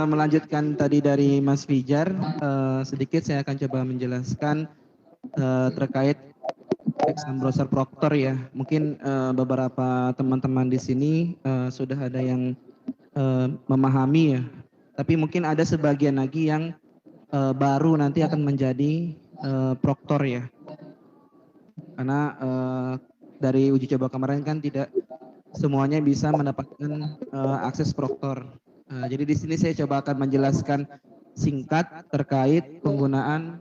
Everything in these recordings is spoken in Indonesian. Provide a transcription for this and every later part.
Melanjutkan tadi dari Mas Fijar, sedikit saya akan coba menjelaskan terkait exam browser Proctor ya. Mungkin beberapa teman-teman di sini sudah ada yang memahami ya. Tapi mungkin ada sebagian lagi yang baru nanti akan menjadi Proctor ya. Karena dari uji coba kemarin kan tidak semuanya bisa mendapatkan akses Proctor. Jadi di sini saya coba akan menjelaskan singkat terkait penggunaan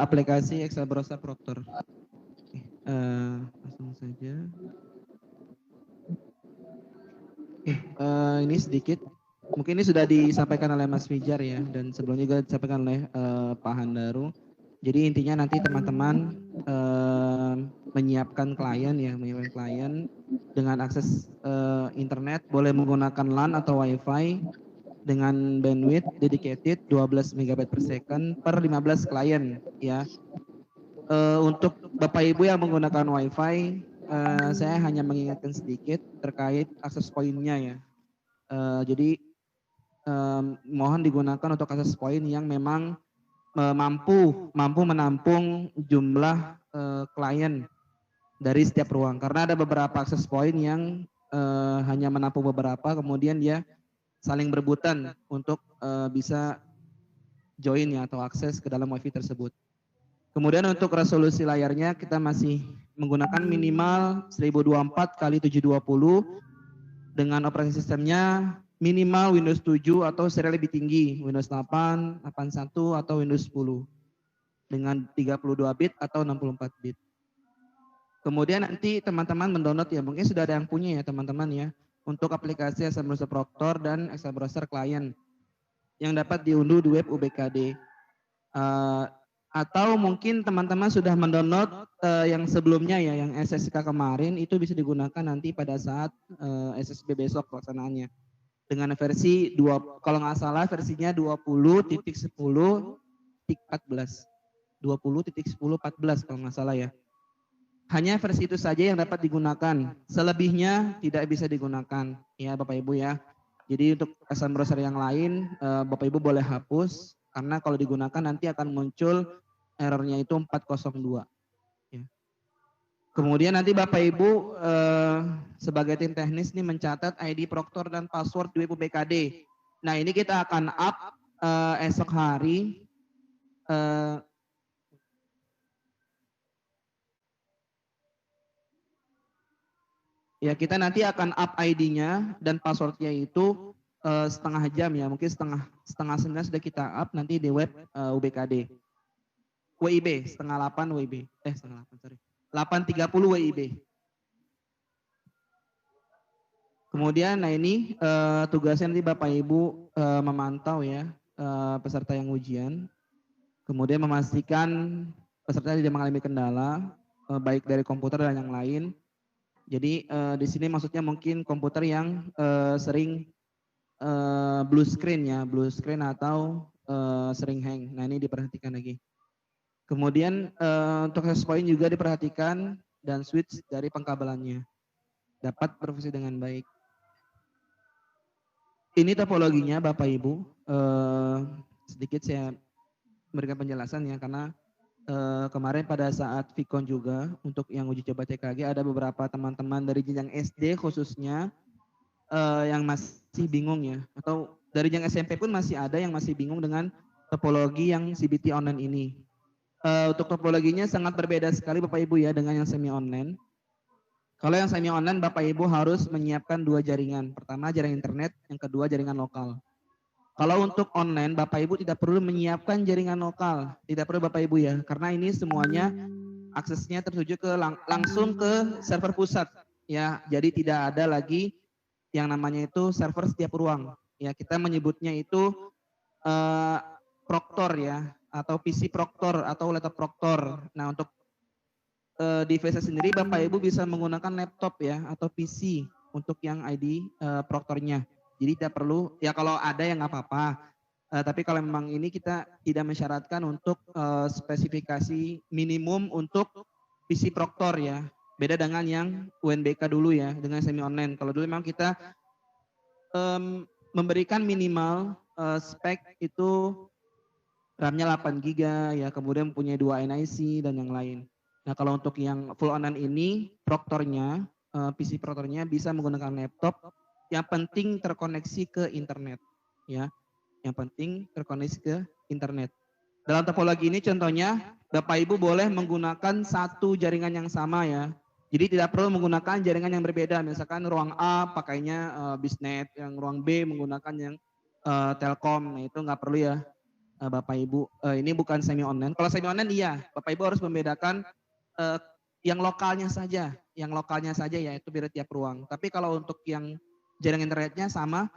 aplikasi Excel Browser Proctor. Langsung saja. Ini sedikit. Mungkin ini sudah disampaikan oleh Mas Fijar ya, dan sebelumnya juga disampaikan oleh Pak Handaru. Jadi intinya nanti teman-teman menyiapkan klien ya, menyiapkan klien dengan akses internet, boleh menggunakan LAN atau WiFi dengan bandwidth dedicated 12 MB per second per 15 klien ya. Untuk Bapak Ibu yang menggunakan WiFi, saya hanya mengingatkan sedikit terkait akses poinnya ya. Jadi mohon digunakan untuk akses poin yang memang mampu menampung jumlah klien dari setiap ruang, karena ada beberapa akses poin yang hanya menampung beberapa, kemudian dia saling berebutan untuk bisa join ya atau akses ke dalam wifi tersebut. Kemudian untuk resolusi layarnya kita masih menggunakan minimal 1024 x 720 dengan operasi sistemnya minimal Windows 7 atau serial lebih tinggi, Windows 8, 81 atau Windows 10 dengan 32 bit atau 64 bit. Kemudian nanti teman-teman mendownload ya, mungkin sudah ada yang punya ya teman-teman ya, untuk aplikasi Excel Browser Proctor dan Excel Browser Client yang dapat diunduh di web UBKD. Atau mungkin teman-teman sudah mendownload yang sebelumnya ya, yang SSK kemarin, itu bisa digunakan nanti pada saat SSB besok pelaksanaannya. Dengan versi kalau nggak salah versinya 20.10.14. 20.10.14 kalau nggak salah ya. Hanya versi itu saja yang dapat digunakan. Selebihnya tidak bisa digunakan ya Bapak Ibu ya. Jadi untuk Excel browser yang lain Bapak Ibu boleh hapus, karena kalau digunakan nanti akan muncul errornya itu 402. Ya. Kemudian nanti Bapak Ibu sebagai tim teknis ini mencatat ID Proctor dan password di web BKD. Nah ini kita akan up esok hari. Ya kita nanti akan up ID-nya dan passwordnya itu setengah jam ya, mungkin setengah 9 sudah kita up nanti di web UBKD. WIB setengah 8 WIB. Setengah 8 sorry. 8.30 WIB. Kemudian nah ini tugasnya nanti Bapak Ibu memantau ya peserta yang ujian. Kemudian memastikan peserta tidak mengalami kendala baik dari komputer dan yang lain. Jadi di sini maksudnya mungkin komputer yang sering blue screen atau sering hang. Nah ini diperhatikan lagi. Kemudian untuk access point juga diperhatikan dan switch dari pengkabelannya dapat berfungsi dengan baik. Ini topologinya Bapak Ibu. Sedikit saya memberikan penjelasan ya, karena kemarin pada saat Vicon juga untuk yang uji coba TKG ada beberapa teman-teman dari jenjang SD khususnya yang masih bingung ya, atau dari jenjang SMP pun masih ada yang masih bingung dengan topologi yang CBT online ini. Untuk topologinya sangat berbeda sekali Bapak Ibu ya dengan yang semi online. Kalau yang semi online Bapak Ibu harus menyiapkan 2 jaringan. Pertama jaringan internet, yang kedua jaringan lokal. Kalau untuk online Bapak Ibu tidak perlu menyiapkan jaringan lokal, tidak perlu Bapak Ibu ya, karena ini semuanya aksesnya tertuju ke langsung ke server pusat ya. Jadi tidak ada lagi yang namanya itu server setiap ruang. Ya kita menyebutnya itu Proctor ya, atau PC Proctor atau laptop Proctor. Nah untuk device sendiri Bapak Ibu bisa menggunakan laptop ya atau PC untuk yang ID Proctornya. Jadi tidak perlu ya, kalau ada yang nggak apa-apa. Tapi kalau memang ini kita tidak mensyaratkan untuk spesifikasi minimum untuk PC Proctor ya. Beda dengan yang UNBK dulu ya, dengan semi online. Kalau dulu memang kita memberikan minimal spek itu RAM-nya 8 GB ya, kemudian punya 2 NIC dan yang lain. Nah, kalau untuk yang full online ini Proctornya, PC Proctornya bisa menggunakan laptop, yang penting terkoneksi ke internet ya. Yang penting terkoneksi ke internet. Dalam topologi ini contohnya Bapak Ibu boleh menggunakan satu jaringan yang sama ya. Jadi tidak perlu menggunakan jaringan yang berbeda. Misalkan ruang A pakainya Bisnet, yang ruang B menggunakan yang Telkom. Nah, itu nggak perlu ya Bapak Ibu. Ini bukan semi online. Kalau semi online iya, Bapak Ibu harus membedakan yang lokalnya saja. Yang lokalnya saja ya, itu beda tiap ruang. Tapi kalau untuk yang jaringan internetnya sama,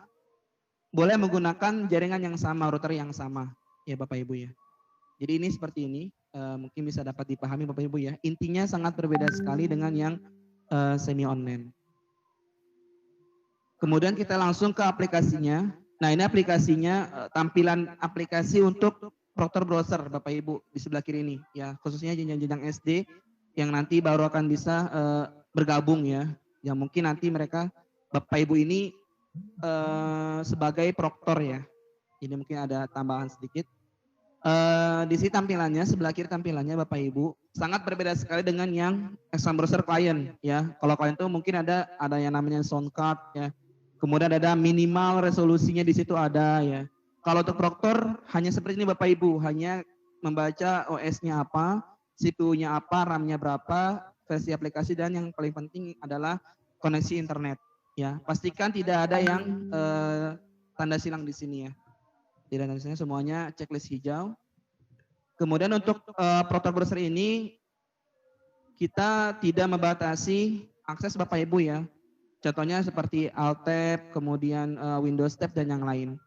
boleh menggunakan jaringan yang sama, router yang sama ya Bapak Ibu ya. Jadi ini seperti ini, mungkin bisa dapat dipahami Bapak Ibu ya. Intinya sangat berbeda sekali dengan yang semi online. Kemudian kita langsung ke aplikasinya. Nah, ini aplikasinya, tampilan aplikasi untuk Proctor Browser Bapak Ibu di sebelah kiri ini ya, khususnya jenjang-jenjang SD yang nanti baru akan bisa bergabung ya. Yang mungkin nanti mereka Bapak Ibu ini sebagai Proctor ya. Ini mungkin ada tambahan sedikit. Di sini tampilannya, sebelah kiri tampilannya Bapak Ibu sangat berbeda sekali dengan yang Exam Browser Client ya. Kalau client itu mungkin ada yang namanya sound card ya. Kemudian ada minimal resolusinya di situ ada ya. Kalau untuk Proctor hanya seperti ini Bapak Ibu, hanya membaca OS-nya apa, CPU-nya apa, RAM-nya berapa, versi aplikasi, dan yang paling penting adalah koneksi internet ya. Pastikan tidak ada yang tanda silang di sini ya. Tidak ada silang, semuanya checklist hijau. Kemudian untuk Proctor Browser ini kita tidak membatasi akses Bapak Ibu ya. Contohnya seperti Alt Tab, kemudian Windows Tab dan yang lain.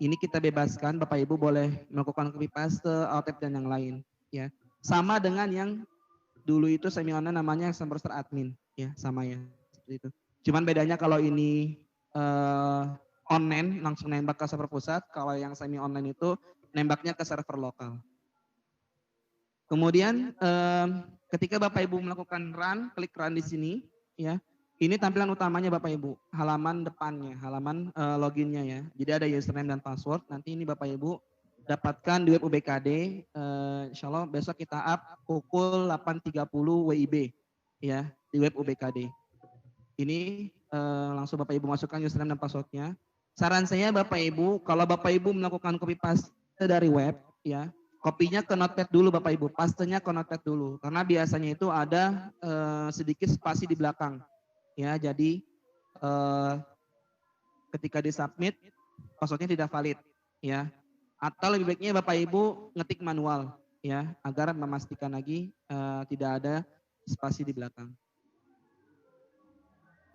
Ini kita bebaskan, Bapak Ibu boleh melakukan copy paste, Alt Tab dan yang lain ya. Sama dengan yang dulu itu semi online namanya Exam Browser Admin ya, sama ya seperti itu. Cuman bedanya kalau ini online langsung nembak ke server pusat, kalau yang semi online itu nembaknya ke server lokal. Kemudian ketika Bapak Ibu melakukan run, klik run di sini ya. Ini tampilan utamanya Bapak Ibu, halaman depannya, halaman loginnya ya. Jadi ada username dan password. Nanti ini Bapak Ibu dapatkan di web UBKD. Insya Allah besok kita up pukul 8.30 WIB ya di web UBKD. Ini langsung Bapak Ibu masukkan username dan passwordnya. Saran saya Bapak Ibu, kalau Bapak Ibu melakukan copy paste dari web ya, kopinya ke notepad dulu Bapak Ibu, pastenya ke notepad dulu. Karena biasanya itu ada sedikit spasi di belakang. Ya, jadi ketika disubmit passwordnya tidak valid ya. Atau lebih baiknya Bapak Ibu ngetik manual ya, agar memastikan lagi tidak ada spasi di belakang.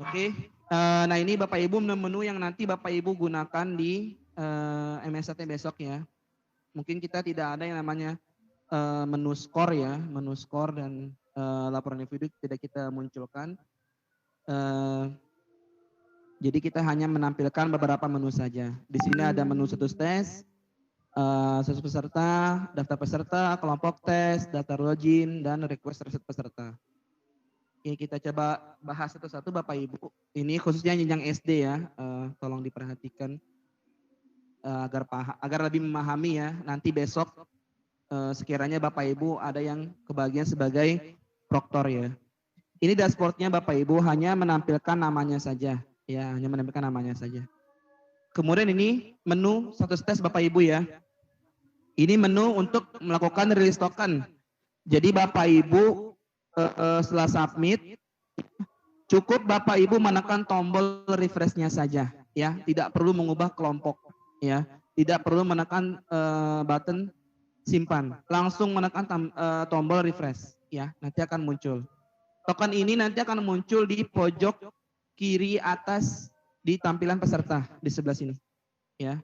Oke. Nah, ini Bapak Ibu menu yang nanti Bapak Ibu gunakan di MSAT besok ya. Mungkin kita tidak ada yang namanya menu skor ya, menu skor dan laporan individu tidak kita munculkan. Jadi kita hanya menampilkan beberapa menu saja. Di sini ada menu status tes, status peserta, daftar peserta, kelompok tes, daftar login, dan request reset peserta. Oke, kita coba bahas satu-satu Bapak Ibu. Ini khususnya jenjang SD ya, tolong diperhatikan agar lebih memahami ya. Nanti besok sekiranya Bapak Ibu ada yang kebagian sebagai Proctor ya. Ini dashboardnya Bapak Ibu hanya menampilkan namanya saja. Ya, hanya menampilkan namanya saja. Kemudian ini menu status tes Bapak Ibu ya. Ini menu untuk melakukan release token. Jadi Bapak Ibu setelah submit, cukup Bapak Ibu menekan tombol refresh-nya saja. Ya, tidak perlu mengubah kelompok. Ya, tidak perlu menekan button simpan. Langsung menekan tombol refresh. Ya, nanti akan muncul. Token ini nanti akan muncul di pojok kiri atas di tampilan peserta di sebelah sini, ya.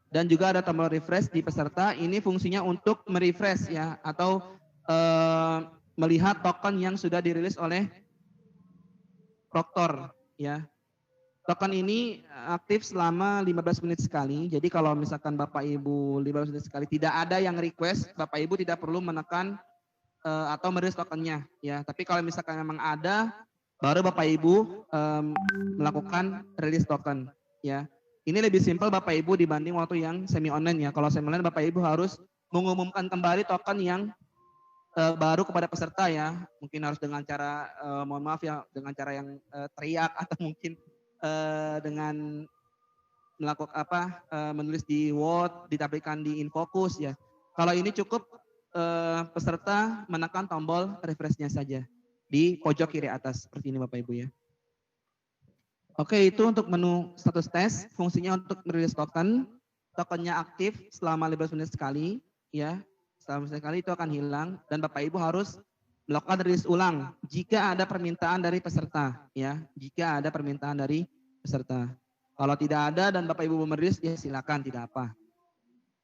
Dan juga ada tombol refresh di peserta. Ini fungsinya untuk merefresh ya, atau melihat token yang sudah dirilis oleh Proctor, ya. Token ini aktif selama 15 menit sekali. Jadi kalau misalkan Bapak Ibu 15 menit sekali tidak ada yang request, Bapak Ibu tidak perlu menekan atau merilis tokennya ya. Tapi kalau misalkan memang ada, baru Bapak Ibu melakukan rilis token ya. Ini lebih simpel Bapak Ibu dibanding waktu yang semi online ya. Kalau semi online Bapak Ibu harus mengumumkan kembali token yang baru kepada peserta ya. Mungkin harus dengan cara mohon maaf ya, dengan cara yang teriak atau mungkin dengan melakukan menulis di Word, ditampilkan di Infocus ya. Kalau ini cukup peserta menekan tombol refresh-nya saja di pojok kiri atas seperti ini Bapak Ibu ya. Oke, itu untuk menu status tes, fungsinya untuk merilis token. Tokennya aktif selama 15 menit sekali ya. Selama 15 menit sekali itu akan hilang dan Bapak Ibu harus melakukan rilis ulang jika ada permintaan dari peserta ya. Jika ada permintaan dari peserta. Kalau tidak ada dan Bapak Ibu merilis ya silakan, tidak apa.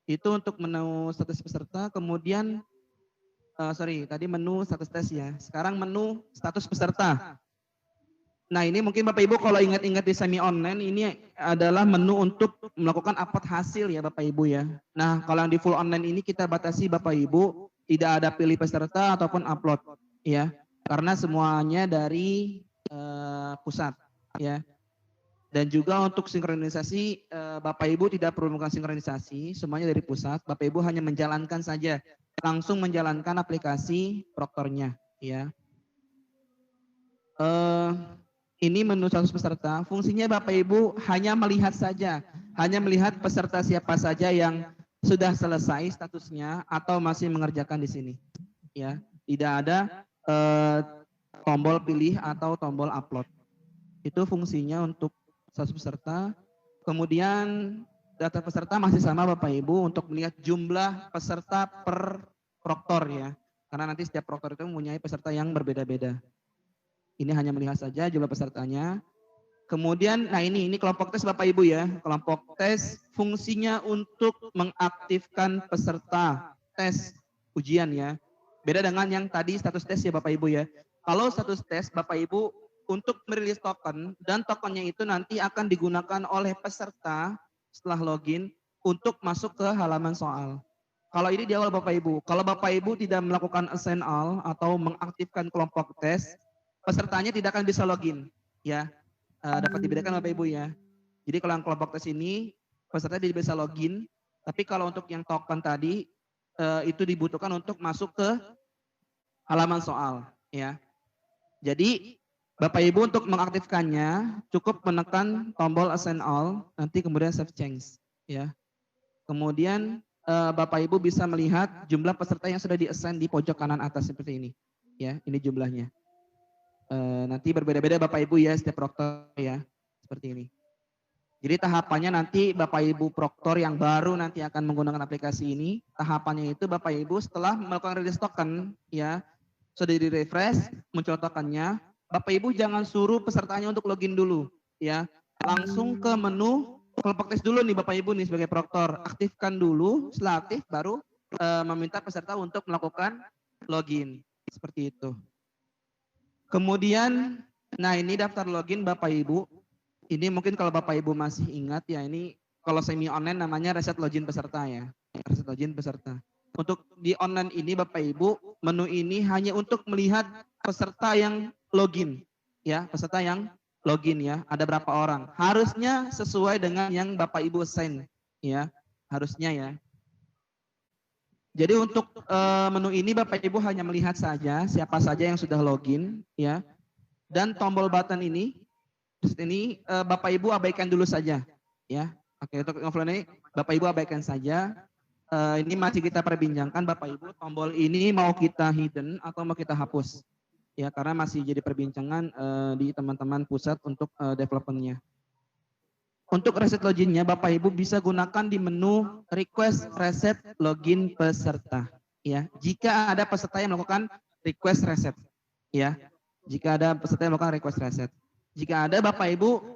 Itu untuk menu status peserta. Kemudian tadi menu status tes ya. Sekarang menu status peserta. Nah ini mungkin Bapak Ibu kalau ingat-ingat di semi online ini adalah menu untuk melakukan upload hasil ya Bapak Ibu ya. Nah kalau yang di full online ini kita batasi Bapak Ibu tidak ada pilih peserta ataupun upload ya. Karena semuanya dari pusat ya. Dan juga untuk sinkronisasi Bapak Ibu tidak perlu melakukan sinkronisasi, semuanya dari pusat. Bapak Ibu hanya menjalankan saja, langsung menjalankan aplikasi Proktornya ya. Ini menu status peserta, fungsinya Bapak Ibu hanya melihat saja, hanya melihat peserta siapa saja yang sudah selesai statusnya atau masih mengerjakan di sini. Ya, tidak ada tombol pilih atau tombol upload. Itu fungsinya untuk status peserta. Kemudian data peserta masih sama Bapak Ibu untuk melihat jumlah peserta per proktor ya. Karena nanti setiap proktor itu mempunyai peserta yang berbeda-beda. Ini hanya melihat saja jumlah pesertanya. Kemudian, nah ini kelompok tes Bapak Ibu ya. Kelompok tes fungsinya untuk mengaktifkan peserta tes ujian ya. Beda dengan yang tadi status tes ya Bapak Ibu ya. Kalau status tes Bapak Ibu untuk merilis token dan tokennya itu nanti akan digunakan oleh peserta setelah login untuk masuk ke halaman soal. Kalau ini di awal Bapak Ibu. Kalau Bapak Ibu tidak melakukan assign all atau mengaktifkan kelompok tes, pesertanya tidak akan bisa login ya. Dapat dibedakan Bapak Ibu ya. Jadi kalau yang kelompok tes ini peserta tidak bisa login, tapi kalau untuk yang token tadi itu dibutuhkan untuk masuk ke halaman soal ya. Jadi Bapak Ibu untuk mengaktifkannya cukup menekan tombol assign all, nanti kemudian save change ya. Kemudian Bapak Ibu bisa melihat jumlah peserta yang sudah di-assign di pojok kanan atas seperti ini ya. Ini jumlahnya. Nanti berbeda-beda Bapak Ibu ya setiap proktor ya seperti ini. Jadi tahapannya nanti Bapak Ibu proktor yang baru nanti akan menggunakan aplikasi ini, tahapannya itu Bapak Ibu setelah melakukan release token ya sudah di refresh muncul tokennya, Bapak Ibu jangan suruh pesertanya untuk login dulu ya, langsung ke menu kelompok tes dulu nih Bapak Ibu nih sebagai proktor, aktifkan dulu, setelah aktif baru meminta peserta untuk melakukan login seperti itu. Kemudian, nah ini daftar login Bapak Ibu. Ini mungkin kalau Bapak Ibu masih ingat ya, ini kalau semi online namanya reset login peserta ya. Reset login peserta. Untuk di online ini Bapak Ibu, menu ini hanya untuk melihat peserta yang login. Ya, peserta yang login ya. Ada berapa orang. Harusnya sesuai dengan yang Bapak Ibu assign. Ya, harusnya ya. Jadi untuk menu ini Bapak Ibu hanya melihat saja siapa saja yang sudah login ya. Dan tombol button ini Bapak Ibu abaikan dulu saja ya. Oke, untuk offline ini Bapak Ibu abaikan saja. Ini masih kita perbincangkan Bapak Ibu, tombol ini mau kita hidden atau mau kita hapus. Ya, karena masih jadi perbincangan di teman-teman pusat untuk developmentnya. Untuk reset loginnya Bapak Ibu bisa gunakan di menu request reset login peserta ya. Jika ada peserta yang melakukan request reset ya. Jika ada peserta yang melakukan request reset. Jika ada Bapak Ibu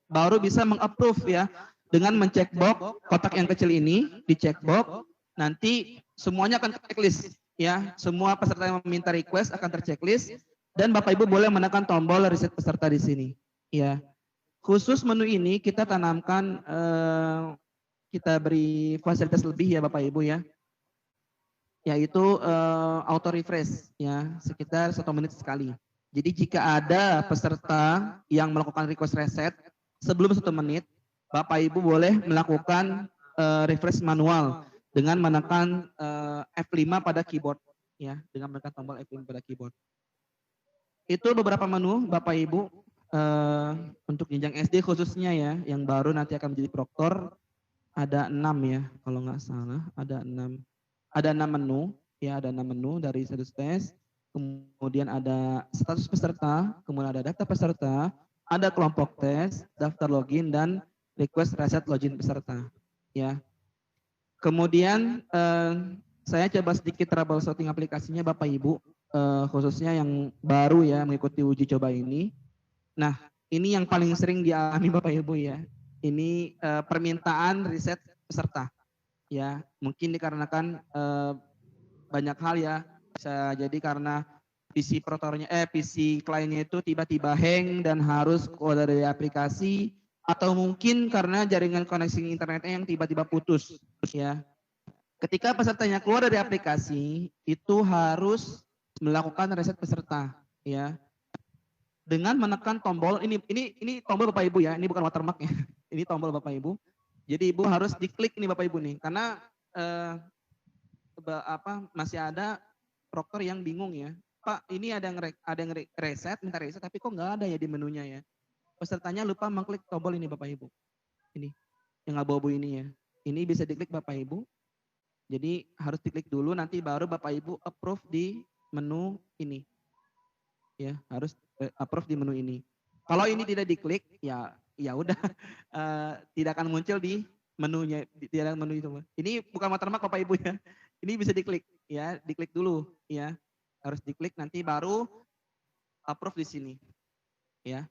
baru bisa mengapprove ya dengan mencek box kotak yang kecil ini, di check box nanti semuanya akan terchecklist ya. Semua peserta yang meminta request akan terchecklist dan Bapak Ibu boleh menekan tombol reset peserta di sini ya. Khusus menu ini kita tanamkan, kita beri fasilitas lebih ya Bapak Ibu ya, yaitu auto refresh ya, sekitar 1 menit sekali. Jadi jika ada peserta yang melakukan request reset sebelum 1 menit, Bapak Ibu boleh melakukan refresh manual dengan menekan F5 pada keyboard ya, dengan menekan tombol F5 pada keyboard. Itu beberapa menu Bapak Ibu untuk jenjang SD khususnya ya, yang baru nanti akan menjadi proktor. Ada 6 ya, kalau nggak salah ada 6. Ada 6 menu, ya ada 6 menu dari status tes, kemudian ada status peserta, kemudian ada daftar peserta, ada kelompok tes, daftar login, dan request reset login peserta. Ya. Kemudian saya coba sedikit troubleshooting aplikasinya Bapak Ibu, khususnya yang baru ya mengikuti uji coba ini. Nah, ini yang paling sering dialami Bapak Ibu ya. Ini permintaan riset peserta. Ya, mungkin dikarenakan banyak hal ya. Bisa jadi karena PC kliennya itu tiba-tiba hang dan harus keluar dari aplikasi, atau mungkin karena jaringan koneksi internetnya yang tiba-tiba putus ya. Ketika pesertanya keluar dari aplikasi, itu harus melakukan reset peserta ya, dengan menekan tombol ini tombol Bapak Ibu ya, ini bukan watermark ya. Ini tombol Bapak Ibu. Jadi Ibu harus diklik nih Bapak Ibu nih, karena masih ada proktor yang bingung ya. Pak, ini ada yang reset, minta reset, tapi kok nggak ada ya di menunya ya. Pesertanya lupa mengklik tombol ini Bapak Ibu. Ini yang abu-abu ini ya. Ini bisa diklik Bapak Ibu. Jadi harus diklik dulu, nanti baru Bapak Ibu approve di menu ini. Ya, harus approve di menu ini. Kalau ini tidak diklik, ya udah tidak akan muncul di menunya, tidak menu itu. Ini bukan watermark Bapak Ibu ya. Ini bisa diklik ya, diklik dulu ya. Harus diklik, nanti baru approve di sini. Ya.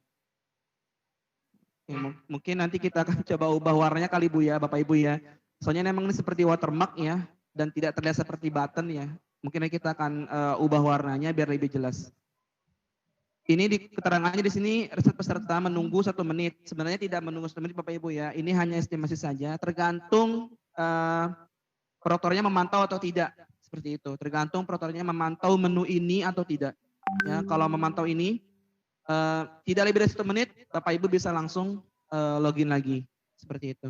Mungkin nanti kita akan coba ubah warnanya kali Bu ya, Bapak Ibu ya. Soalnya memang ini seperti watermark ya, dan tidak terlihat seperti button ya. Mungkin kita akan ubah warnanya biar lebih jelas. Ini di keterangannya di sini reset peserta menunggu 1 menit. Sebenarnya tidak menunggu 1 menit Bapak Ibu ya. Ini hanya estimasi saja, tergantung proktornya memantau atau tidak. Seperti itu. Tergantung proktornya memantau menu ini atau tidak. Ya, kalau memantau ini tidak lebih dari 1 menit, Bapak Ibu bisa langsung login lagi. Seperti itu.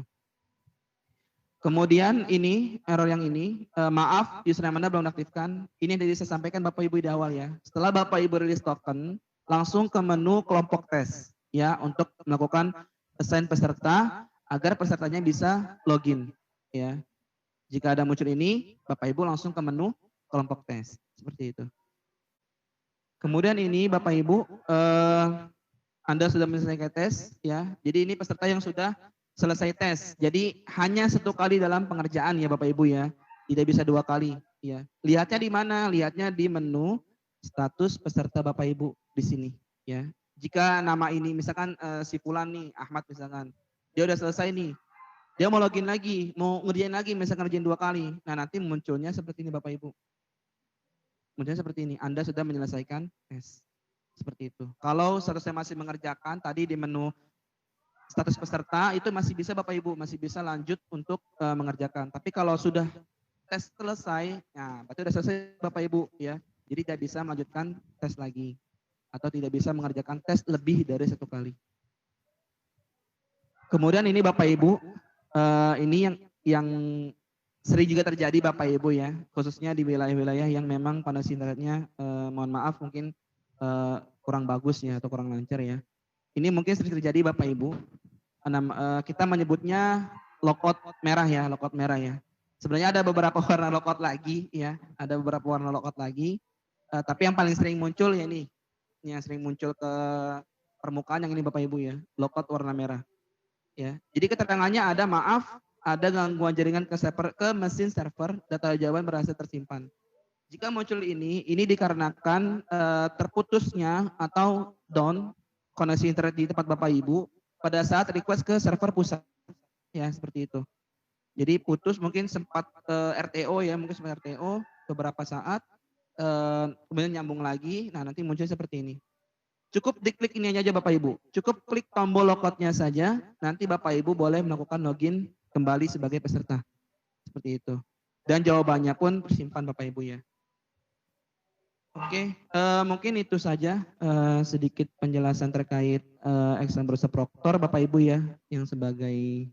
Kemudian ini error yang ini, maaf username Anda belum diaktifkan. Ini yang tadi saya sampaikan Bapak Ibu di awal ya. Setelah Bapak Ibu rilis token, langsung ke menu kelompok tes ya, untuk melakukan assign peserta agar pesertanya bisa login ya. Jika ada muncul ini, Bapak Ibu langsung ke menu kelompok tes seperti itu. Kemudian ini Bapak Ibu, Anda sudah menyelesaikan tes ya. Jadi ini peserta yang sudah selesai tes. Jadi hanya 1 kali dalam pengerjaan ya Bapak Ibu ya. Tidak bisa 2 kali ya. Lihatnya di mana? Lihatnya di menu status peserta Bapak Ibu di sini ya. Jika nama ini misalkan si Fulan nih, Ahmad misalkan, dia udah selesai nih, dia mau login lagi, mau ngerjain lagi, misalkan ngerjain 2 kali, nah nanti munculnya seperti ini Bapak Ibu, munculnya seperti ini, Anda sudah menyelesaikan tes, seperti itu. Kalau seharusnya masih mengerjakan, tadi di menu status peserta itu masih bisa Bapak Ibu, masih bisa lanjut untuk mengerjakan. Tapi kalau sudah tes selesai, nah berarti sudah selesai Bapak Ibu ya. Jadi tidak bisa melanjutkan tes lagi atau tidak bisa mengerjakan tes lebih dari 1 kali. Kemudian ini Bapak Ibu, ini yang sering juga terjadi Bapak Ibu ya, khususnya di wilayah-wilayah yang memang koneksi internetnya mohon maaf mungkin kurang bagus ya atau kurang lancar ya. Ini mungkin sering terjadi Bapak Ibu. Kita menyebutnya logout merah ya, logout merah ya. Sebenarnya ada beberapa warna logout lagi ya, ada beberapa warna logout lagi. Tapi yang paling sering muncul ya ini yang sering muncul ke permukaan yang ini Bapak Ibu ya, logout warna merah. Ya. Jadi keterangannya ada maaf, ada gangguan jaringan ke mesin server, data jawaban berhasil tersimpan. Jika muncul ini dikarenakan terputusnya atau down koneksi internet di tempat Bapak Ibu pada saat request ke server pusat. Ya, seperti itu. Jadi putus mungkin sempat RTO ya, mungkin sempat RTO beberapa saat, kemudian nyambung lagi, nah nanti muncul seperti ini. Cukup diklik ini aja Bapak Ibu. Cukup klik tombol logoutnya saja, nanti Bapak Ibu boleh melakukan login kembali sebagai peserta. Seperti itu. Dan jawabannya pun tersimpan Bapak Ibu ya. Oke, mungkin itu saja sedikit penjelasan terkait exam Bursa Proktor Bapak Ibu ya, yang sebagai